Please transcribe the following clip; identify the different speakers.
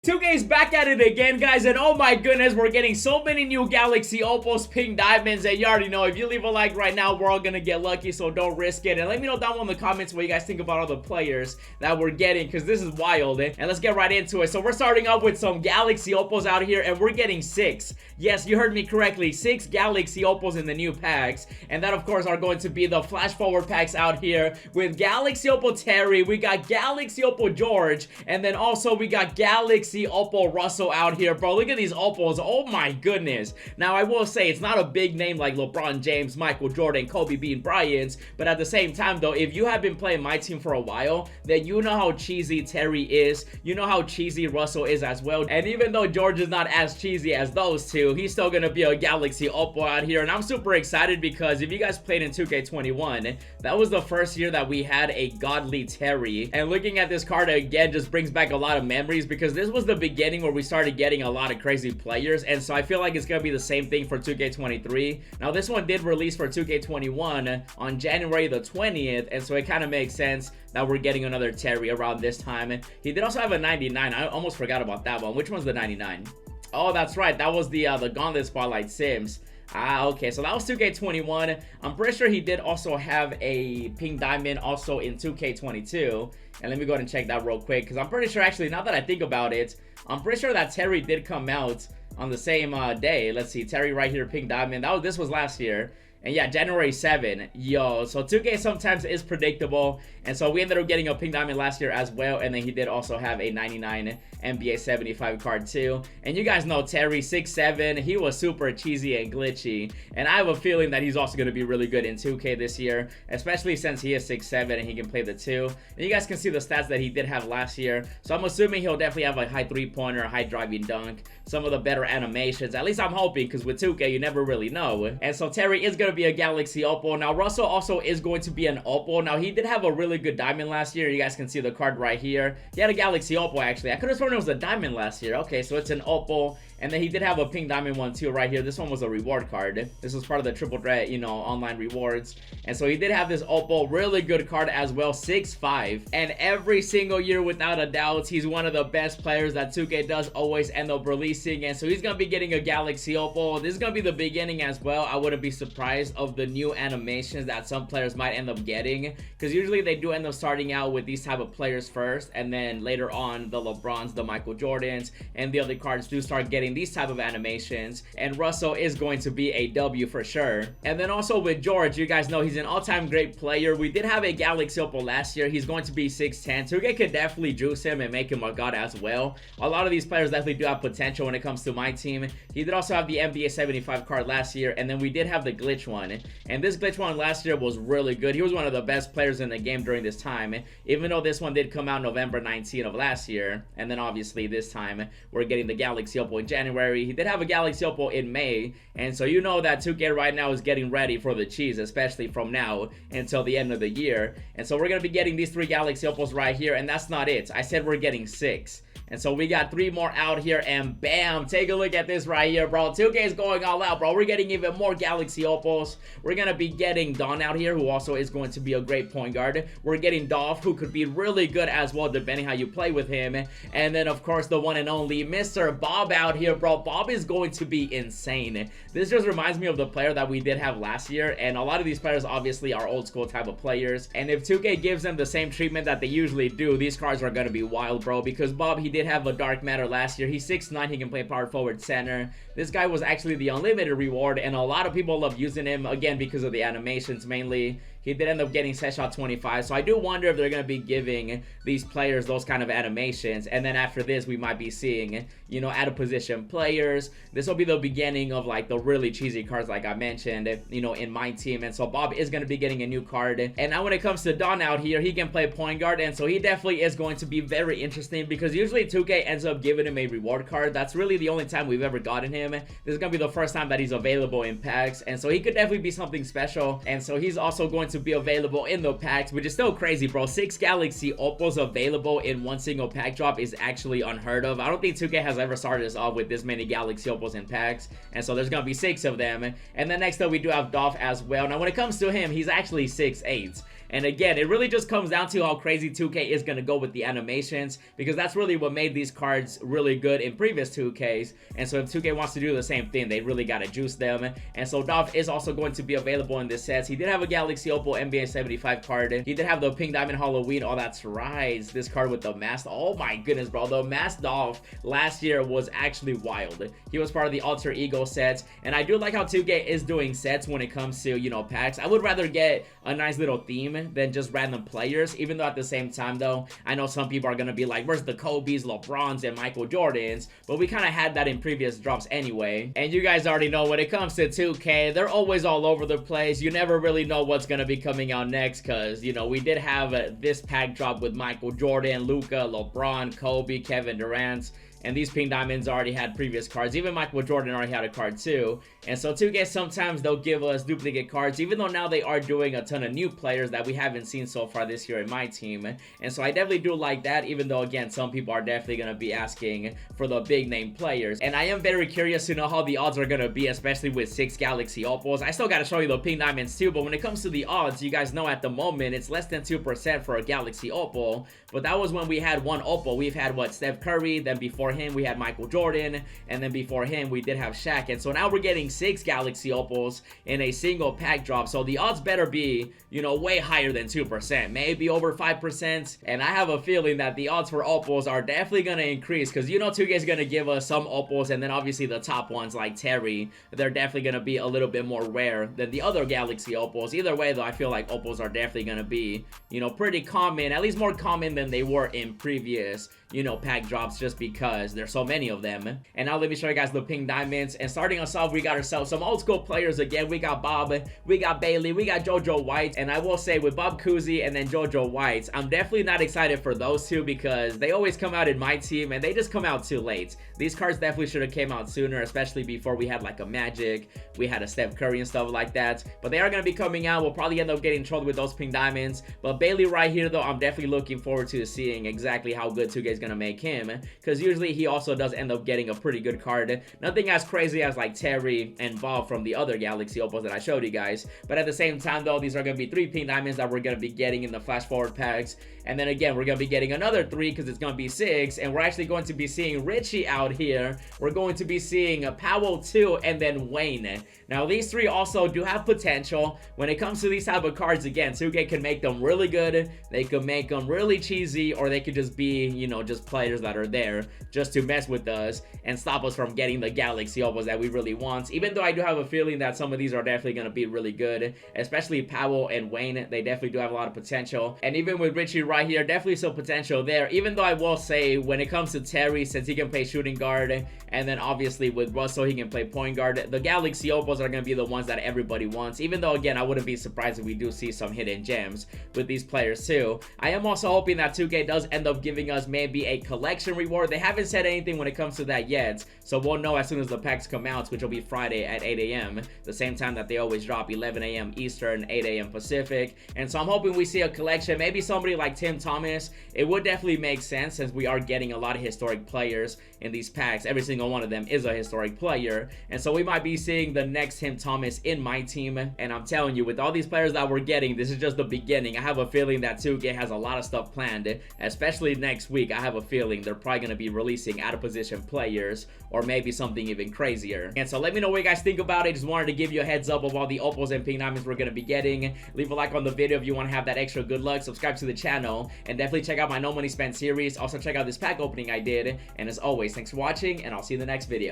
Speaker 1: 2K is back at it again, guys, and oh my goodness, we're getting so many new Galaxy Opals pink diamonds, and you already know, if you leave a like right now, we're all gonna get lucky, so don't risk it. And let me know down below in the comments what you guys think about all the players that we're getting, because this is wild, and let's get right into it. So we're starting off with some Galaxy Opals out here, and we're getting 6. Yes, you heard me correctly, 6 Galaxy Opals in the new packs, and that, of course, are going to be the flash forward packs out here with Galaxy Opal Terry, we got Galaxy Opal George, and then also we got Galaxy Opal Russell out here, bro. Look at these Opals. Oh my goodness. Now, I will say it's not a big name like LeBron James, Michael Jordan, Kobe Bean Bryant, but at the same time, though, if you have been playing my team for a while, then you know how cheesy Terry is. You know how cheesy Russell is as well. And even though George is not as cheesy as those two, he's still gonna be a Galaxy Opal out here. And I'm super excited because if you guys played in 2K21, that was the first year that we had a godly Terry. And looking at this card again just brings back a lot of memories because this was the beginning where we started getting a lot of crazy players, and so I feel like it's gonna be the same thing for 2K23. Now this one did release for 2K21 on January the 20th, and so it kind of makes sense that we're getting another Terry around this time. He did also have a 99. I almost forgot about that one. Which one's the 99? Oh, that's right, that was the Gauntlet Spotlight Sims. Ah, okay, so that was 2K21. I'm pretty sure he did also have a pink diamond also in 2K22. And let me go ahead and check that real quick, because I'm pretty sure, actually, now that I think about it, I'm pretty sure that Terry did come out on the same day. Let's see, Terry right here, pink diamond. This was last year. And yeah, January 7. Yo, so 2K sometimes is predictable. And so we ended up getting a pink diamond last year as well. And then he did also have a 99 NBA 75 card too. And you guys know Terry, 6'7". He was super cheesy and glitchy. And I have a feeling that he's also going to be really good in 2K this year. Especially since he is 6'7" and he can play the 2. And you guys can see the stats that he did have last year. So I'm assuming he'll definitely have a high three-pointer, a high driving dunk. Some of the better animations. At least I'm hoping, because with 2K, you never really know. And so Terry is going to be a Galaxy Opal. Now Russell also is going to be an Opal. Now he did have a really good diamond last year. You guys can see the card right here. He had a Galaxy Opal, actually. I could have sworn it was a diamond last year. Okay, so it's an Opal. And then he did have a pink diamond one too right here. This one was a reward card. This was part of the triple threat, you know, online rewards. And so he did have this Opal, really good card as well, 6'5". And every single year, without a doubt, he's one of the best players that 2K does always end up releasing. And so he's going to be getting a Galaxy Opal. This is going to be the beginning as well. I wouldn't be surprised of the new animations that some players might end up getting. Because usually they do end up starting out with these type of players first. And then later on, the LeBrons, the Michael Jordans, and the other cards do start getting these type of animations. And Russell is going to be a W for sure. And then also with George, you guys know he's an all-time great player. We did have a Galaxy Opal last year. He's going to be 6'10". 2K could definitely juice him and make him a god as well. A lot of these players definitely do have potential when it comes to my team. He did also have the NBA 75 card last year, and then we did have the glitch one. And this glitch one last year was really good. He was one of the best players in the game during this time, even though this one did come out November 19 of last year. And then obviously this time we're getting the Galaxy Opal in January. He did have a Galaxy Opal in May, and so you know that 2K right now is getting ready for the cheese, especially from now until the end of the year. And so we're going to be getting these 3 Galaxy Opals right here, and that's not it. I said we're getting 6. And so we got 3 more out here, and bam, take a look at this right here, bro. 2K is going all out, bro. We're getting even more Galaxy Opals. We're going to be getting Don out here, who also is going to be a great point guard. We're getting Dolph, who could be really good as well, depending how you play with him. And then, of course, the one and only Mr. Bob out here, bro. Bob is going to be insane. This just reminds me of the player that we did have last year, and a lot of these players obviously are old school type of players. And if 2K gives them the same treatment that they usually do, these cards are going to be wild, bro, because Bob, he did have a dark matter last year. He's 6'9", he can play power forward center. This guy was actually the unlimited reward, and a lot of people love using him, again, because of the animations mainly. He did end up getting set shot 25, so I do wonder if they're going to be giving these players those kind of animations. And then after this, we might be seeing, you know, out of position players. This will be the beginning of like the really cheesy cards like I mentioned, you know, in my team. And so Bob is going to be getting a new card. And now when it comes to Don out here, he can play point guard, and so he definitely is going to be very interesting, because usually 2K ends up giving him a reward card. That's really the only time we've ever gotten him. This is going to be the first time that he's available in packs, and so he could definitely be something special. And so he's also going to be available in the packs, which is still crazy, bro. 6 Galaxy Opals available in one single pack drop is actually unheard of. I don't think 2K has ever started us off with this many Galaxy Opals in packs, and so there's gonna be 6 of them. And then next up we do have Dolph as well. Now when it comes to him, he's actually 6'8", And again, it really just comes down to how crazy 2K is going to go with the animations, because that's really what made these cards really good in previous 2Ks. And so if 2K wants to do the same thing, they really got to juice them. And so Dolph is also going to be available in this set. He did have a Galaxy Opal NBA 75 card. He did have the Pink Diamond Halloween. Oh, that's right. This card with the mask. Oh my goodness, bro. The masked Dolph last year was actually wild. He was part of the Alter Ego set. And I do like how 2K is doing sets when it comes to, you know, packs. I would rather get a nice little theme than just random players, even though at the same time, though, I know some people are going to be like, where's the Kobe's, LeBrons, and Michael Jordans? But we kind of had that in previous drops anyway. And you guys already know when it comes to 2K, they're always all over the place. You never really know what's going to be coming out next, because, you know, we did have this pack drop with Michael Jordan, Luka, LeBron, Kobe, Kevin Durant. And these Pink Diamonds already had previous cards. Even Michael Jordan already had a card too. And so 2K, sometimes they'll give us duplicate cards, even though now they are doing a ton of new players that we haven't seen so far this year in my team. And so I definitely do like that, even though, again, some people are definitely going to be asking for the big name players. And I am very curious to know how the odds are going to be, especially with 6 Galaxy Opals. I still got to show you the Pink Diamonds too, but when it comes to the odds, you guys know at the moment, it's less than 2% for a Galaxy Opal. But that was when we had one Opal. We've had, what, Steph Curry, then before him, we had Michael Jordan, and then before him, we did have Shaq. And so now we're getting 6 Galaxy Opals in a single pack drop. So the odds better be, you know, way higher than 2%, maybe over 5%. And I have a feeling that the odds for Opals are definitely going to increase, because, you know, 2K is going to give us some Opals, and then obviously the top ones like Terry, they're definitely going to be a little bit more rare than the other Galaxy Opals. Either way, though, I feel like Opals are definitely going to be, you know, pretty common, at least more common than they were in previous, you know, pack drops, just because there's so many of them. And now let me show you guys the Pink Diamonds. And starting us off, we got ourselves some old school players again. We got Bob, we got Bailey, we got JoJo White. And I will say, with Bob Cousy and then JoJo White, I'm definitely not excited for those two, because they always come out in my team and they just come out too late. These cards definitely should have came out sooner, especially before we had like a Magic, we had a Steph Curry and stuff like that. But they are going to be coming out. We'll probably end up getting trolled with those Pink Diamonds. But Bailey right here, though, I'm definitely looking forward to seeing exactly how good 2K is going to make him, because usually he also does end up getting a pretty good card. Nothing as crazy as like Terry and Bob from the other Galaxy Opals that I showed you guys. But at the same time, though, these are going to be 3 Pink Diamonds that we're going to be getting in the flash forward packs. And then again, we're going to be getting another 3, because it's going to be 6. And we're actually going to be seeing Richie out here. We're going to be seeing Powell 2, and then Wayne. Now, these 3 also do have potential. When it comes to these type of cards, again, 2K can make them really good. They could make them really cheesy, or they could just be, you know, just players that are there just to mess with us and stop us from getting the Galaxy Opals that we really want. Even though I do have a feeling that some of these are definitely going to be really good, especially Powell and Wayne. They definitely do have a lot of potential. And even with Richie right here, definitely some potential there. Even though I will say, when it comes to Terry, since he can play shooting guard, and then obviously with Russell, he can play point guard, the Galaxy Opals are going to be the ones that everybody wants. Even though, again, I wouldn't be surprised if we do see some hidden gems with these players too. I am also hoping that 2K does end up giving us maybe a collection reward. They haven't said anything when it comes to that yet, so we'll know as soon as the packs come out, which will be Friday at 8 a.m. the same time that they always drop, 11 a.m. Eastern, 8 a.m. Pacific. And so I'm hoping we see a collection, maybe somebody like Tim Thomas. It would definitely make sense, since we are getting a lot of historic players in these packs. Every single one of them is a historic player, and so we might be seeing the next Tim Thomas in my team. And I'm telling you, with all these players that we're getting, this is just the beginning. I have a feeling that 2K has a lot of stuff planned, especially next week. I have a feeling they're probably going to be releasing out of position players, or maybe something even crazier. And so let me know what you guys think about it. Just wanted to give you a heads up of all the Opals and Pink Diamonds we're going to be getting. Leave a like on the video if you want to have that extra good luck. Subscribe to the channel, and definitely check out my No Money Spent series. Also check out this pack opening I did. And as always, thanks for watching, and I'll see you in the next video.